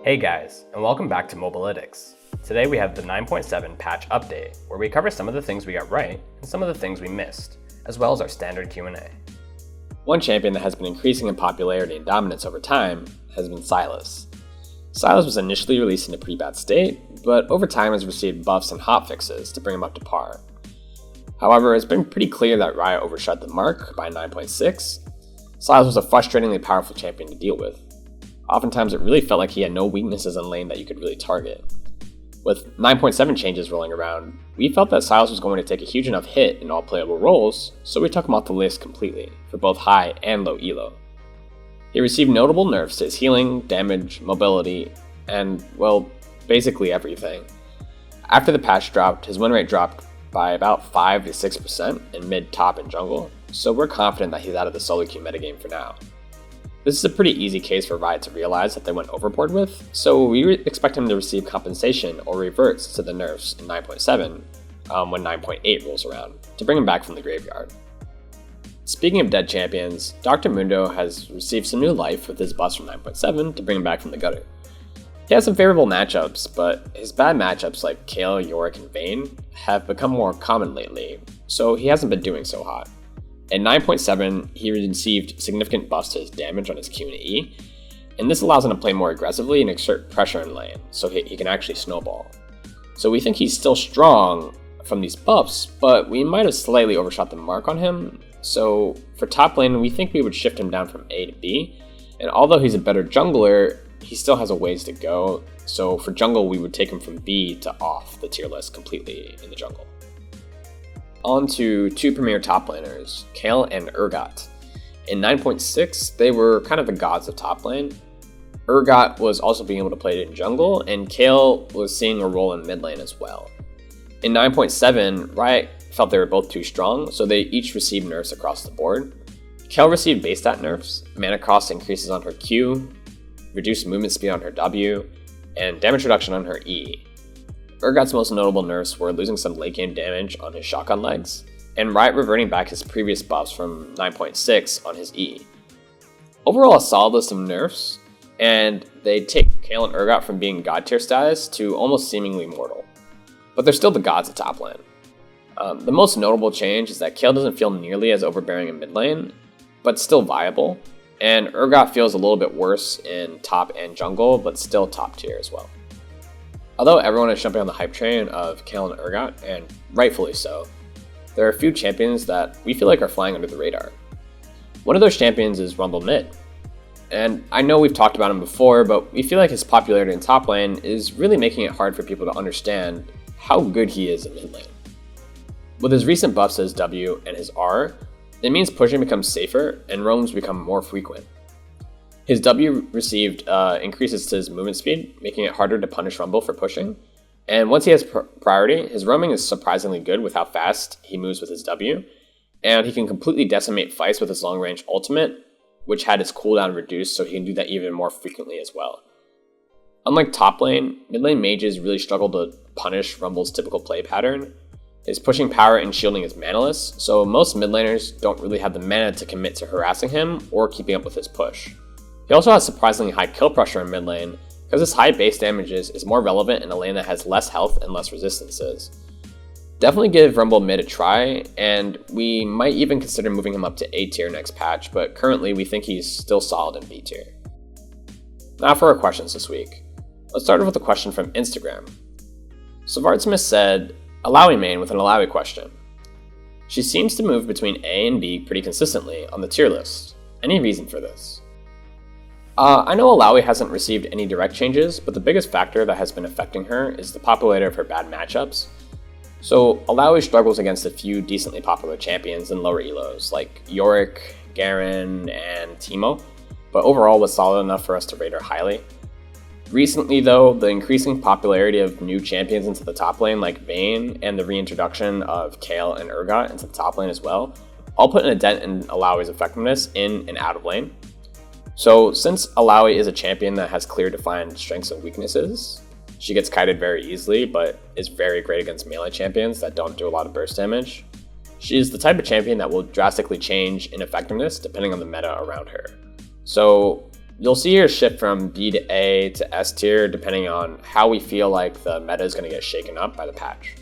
Hey guys, and welcome back to Mobalytics. Today we have the 9.7 patch update, where we cover some of the things we got right and some of the things we missed, as well as our standard Q&A. One champion that has been increasing in popularity and dominance over time has been Silas. Silas was initially released in a pretty bad state, but over time has received buffs and hotfixes to bring him up to par. However, it's been pretty clear that Riot overshot the mark by 9.6. Silas was a frustratingly powerful champion to deal with. Oftentimes it really felt like he had no weaknesses in lane that you could really target. With 9.7 changes rolling around, we felt that Silas was going to take a huge enough hit in all playable roles, so we took him off the list completely, for both high and low elo. He received notable nerfs to his healing, damage, mobility, and, well, basically everything. After the patch dropped, his win rate dropped by about 5 to 6% in mid, top, and jungle, so we're confident that he's out of the solo queue metagame for now. This is a pretty easy case for Riot to realize that they went overboard with, so we expect him to receive compensation or reverts to the nerfs in 9.7 when 9.8 rolls around, to bring him back from the graveyard. Speaking of dead champions, Dr. Mundo has received some new life with his buffs from 9.7 to bring him back from the gutter. He has some favorable matchups, but his bad matchups like Kale, Yorick, and Vayne have become more common lately, so he hasn't been doing so hot. At 9.7, he received significant buffs to his damage on his Q and E, and this allows him to play more aggressively and exert pressure in lane, so he can actually snowball. So we think he's still strong from these buffs, but we might have slightly overshot the mark on him, so for top lane we think we would shift him down from A to B, and although he's a better jungler, he still has a ways to go, so for jungle we would take him from B to off the tier list completely in the jungle. On to two premier top laners, Kale and Urgot. In 9.6, they were kind of the gods of top lane. Urgot was also being able to play it in jungle, and Kale was seeing a role in mid lane as well. In 9.7, Riot felt they were both too strong, so they each received nerfs across the board. Kale received base stat nerfs, mana cost increases on her Q, reduced movement speed on her W, and damage reduction on her E. Urgot's most notable nerfs were losing some late game damage on his shotgun legs, and Riot reverting back his previous buffs from 9.6 on his E. Overall, a solid list of nerfs, and they take Kale and Urgot from being god tier status to almost seemingly mortal. But they're still the gods of top lane. The most notable change is that Kale doesn't feel nearly as overbearing in mid lane, but still viable, and Urgot feels a little bit worse in top and jungle, but still top tier as well. Although everyone is jumping on the hype train of Kale and Urgot, and rightfully so, there are a few champions that we feel like are flying under the radar. One of those champions is Rumble Mid. And I know we've talked about him before, but we feel like his popularity in top lane is really making it hard for people to understand how good he is in mid lane. With his recent buffs to his W and his R, it means pushing becomes safer and roams become more frequent. His W received increases to his movement speed, making it harder to punish Rumble for pushing. And once he has priority, his roaming is surprisingly good with how fast he moves with his W. And he can completely decimate fights with his long range ultimate, which had his cooldown reduced, so he can do that even more frequently as well. Unlike top lane, mid lane mages really struggle to punish Rumble's typical play pattern. His pushing power and shielding is manaless, so most mid laners don't really have the mana to commit to harassing him or keeping up with his push. He also has surprisingly high kill pressure in mid lane, because his high base damage is more relevant in a lane that has less health and less resistances. Definitely give Rumble Mid a try, and we might even consider moving him up to A tier next patch, but currently we think he's still solid in B tier. Now for our questions this week. Let's start with a question from Instagram. Savardsmith said, Allowi main with an Allowi question. She seems to move between A and B pretty consistently on the tier list. Any reason for this? I know Allowi hasn't received any direct changes, but the biggest factor that has been affecting her is the popularity of her bad matchups. So Allowi struggles against a few decently popular champions in lower elos, like Yorick, Garen, and Teemo, but overall was solid enough for us to rate her highly. Recently though, the increasing popularity of new champions into the top lane like Vayne and the reintroduction of Kale and Urgot into the top lane as well, all put in a dent in Allowi's effectiveness in and out of lane. So since Allowi is a champion that has clear defined strengths and weaknesses, she gets kited very easily but is very great against melee champions that don't do a lot of burst damage. She is the type of champion that will drastically change in effectiveness depending on the meta around her. So You'll see her shift from B to A to S tier depending on how we feel like the meta is going to get shaken up by the patch.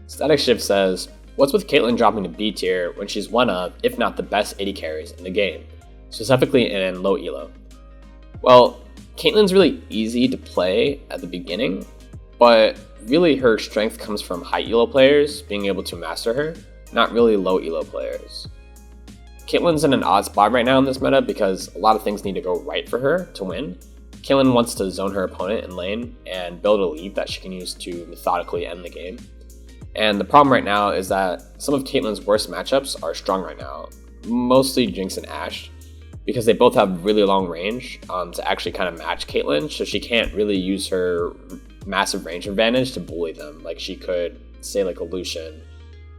Static Shift says, what's with Kaitlyn dropping to B tier when she's one of, if not the best AD carries in the game, specifically in low elo? Well, Kaitlyn's really easy to play at the beginning, but really her strength comes from high elo players being able to master her, not really low elo players. Kaitlyn's in an odd spot right now in this meta because a lot of things need to go right for her to win. Kaitlyn wants to zone her opponent in lane and build a lead that she can use to methodically end the game. And the problem right now is that some of Kaitlyn's worst matchups are strong right now, mostly Jinx and Ashe, because they both have really long range to actually kind of match Kaitlyn, so she can't really use her massive range advantage to bully them like she could, say, like a Lucian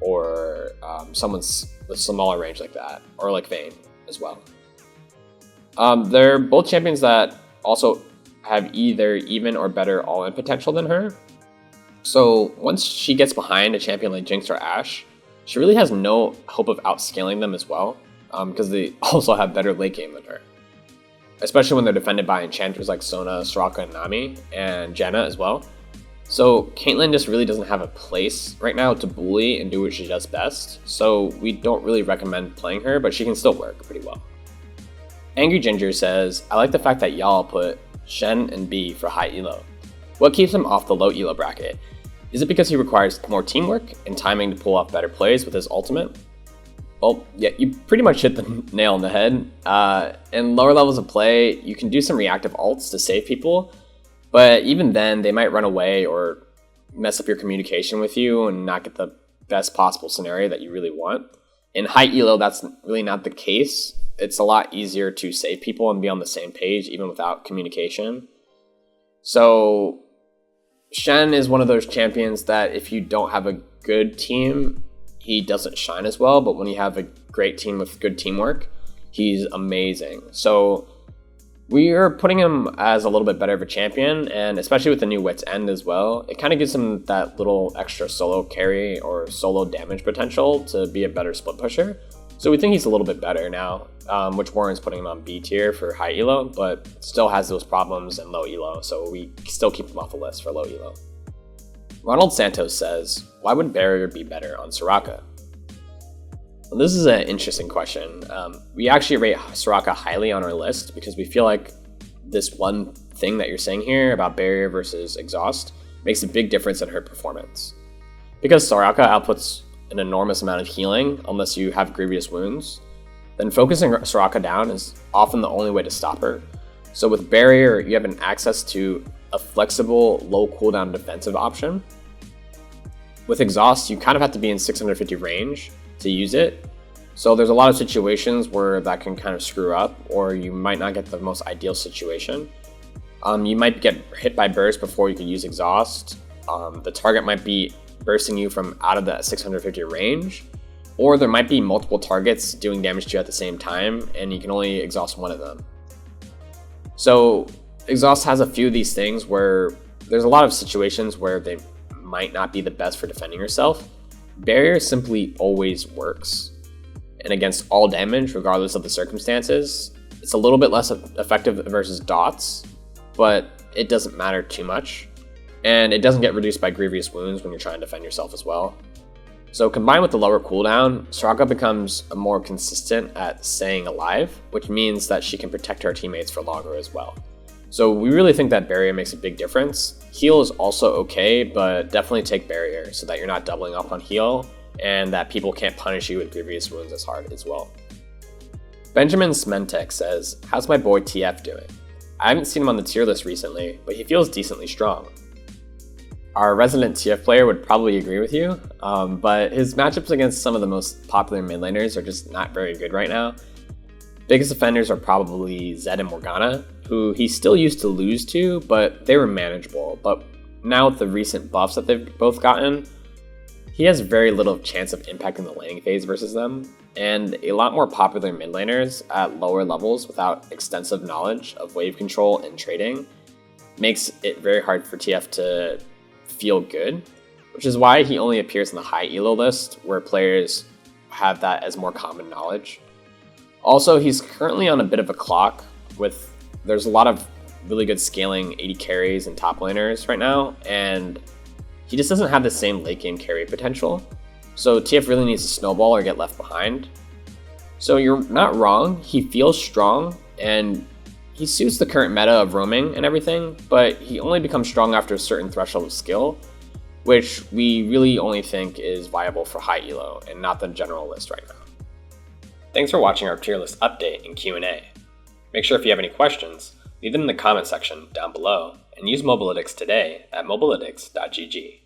or someone's with smaller range like that, or like Vayne as well. They're both champions that also have either even or better all-in potential than her. So once she gets behind a champion like Jinx or Ashe, she really has no hope of outscaling them as well, because they also have better late game than her. Especially when they're defended by enchanters like Sona, Soraka, and Nami, and Janna as well. So Kaitlyn just really doesn't have a place right now to bully and do what she does best, so we don't really recommend playing her, but she can still work pretty well. Angry Ginger says, I like the fact that y'all put Shen and B for high elo. What keeps him off the low elo bracket? Is it because he requires more teamwork and timing to pull off better plays with his ultimate? Well, yeah, you pretty much hit the nail on the head. In lower levels of play, you can do some reactive ults to save people, but even then, they might run away or mess up your communication with you and not get the best possible scenario that you really want. In high elo, that's really not the case. It's a lot easier to save people and be on the same page even without communication. So Shen is one of those champions that if you don't have a good team, he doesn't shine as well, but when you have a great team with good teamwork, he's amazing. So we are putting him as a little bit better of a champion, and especially with the new Wit's End as well, it kind of gives him that little extra solo carry or solo damage potential to be a better split pusher. So we think he's a little bit better now, which warrants putting him on B tier for high elo, but still has those problems in low elo, so we still keep him off the list for low elo. Ronald Santos says, why would Barrier be better on Soraka? Well, this is an interesting question. We actually rate Soraka highly on our list because we feel like this one thing that you're saying here about Barrier versus Exhaust makes a big difference in her performance. Because Soraka outputs an enormous amount of healing unless you have grievous wounds, then focusing Soraka down is often the only way to stop her. So with Barrier, you have an access to a flexible, low cooldown defensive option. With Exhaust, you kind of have to be in 650 range to use it. So there's a lot of situations where that can kind of screw up, or you might not get the most ideal situation. You might get hit by burst before you can use Exhaust. The target might be bursting you from out of that 650 range, or there might be multiple targets doing damage to you at the same time, and you can only exhaust one of them. So Exhaust has a few of these things where there's a lot of situations where they might not be the best for defending yourself. Barrier simply always works, and against all damage, regardless of the circumstances. It's a little bit less effective versus dots, but it doesn't matter too much. And it doesn't get reduced by grievous wounds when you're trying to defend yourself as well. So combined with the lower cooldown, Soraka becomes more consistent at staying alive, which means that she can protect her teammates for longer as well. So we really think that Barrier makes a big difference. Heal is also okay, but definitely take Barrier so that you're not doubling up on heal and that people can't punish you with grievous wounds as hard as well. Benjamin Smentek says, how's my boy TF doing? I haven't seen him on the tier list recently, but he feels decently strong. Our resident TF player would probably agree with you, but his matchups against some of the most popular mid laners are just not very good right now. Biggest offenders are probably Zed and Morgana, who he still used to lose to, but they were manageable. But now with the recent buffs that they've both gotten, he has very little chance of impacting the laning phase versus them, and a lot more popular mid laners at lower levels without extensive knowledge of wave control and trading makes it very hard for TF to feel good, which is why he only appears in the high elo list where players have that as more common knowledge. Also, he's currently on a bit of a clock with There's a lot of really good scaling 80 carries and top laners right now, and he just doesn't have the same late game carry potential. So TF really needs to snowball or get left behind. So you're not wrong, he feels strong, and he suits the current meta of roaming and everything, but he only becomes strong after a certain threshold of skill, which we really only think is viable for High-ELO and not the general list right now. Thanks for watching our tier list update and Q&A. Make sure if you have any questions, leave them in the comment section down below, and use Mobalytics today at mobalytics.gg.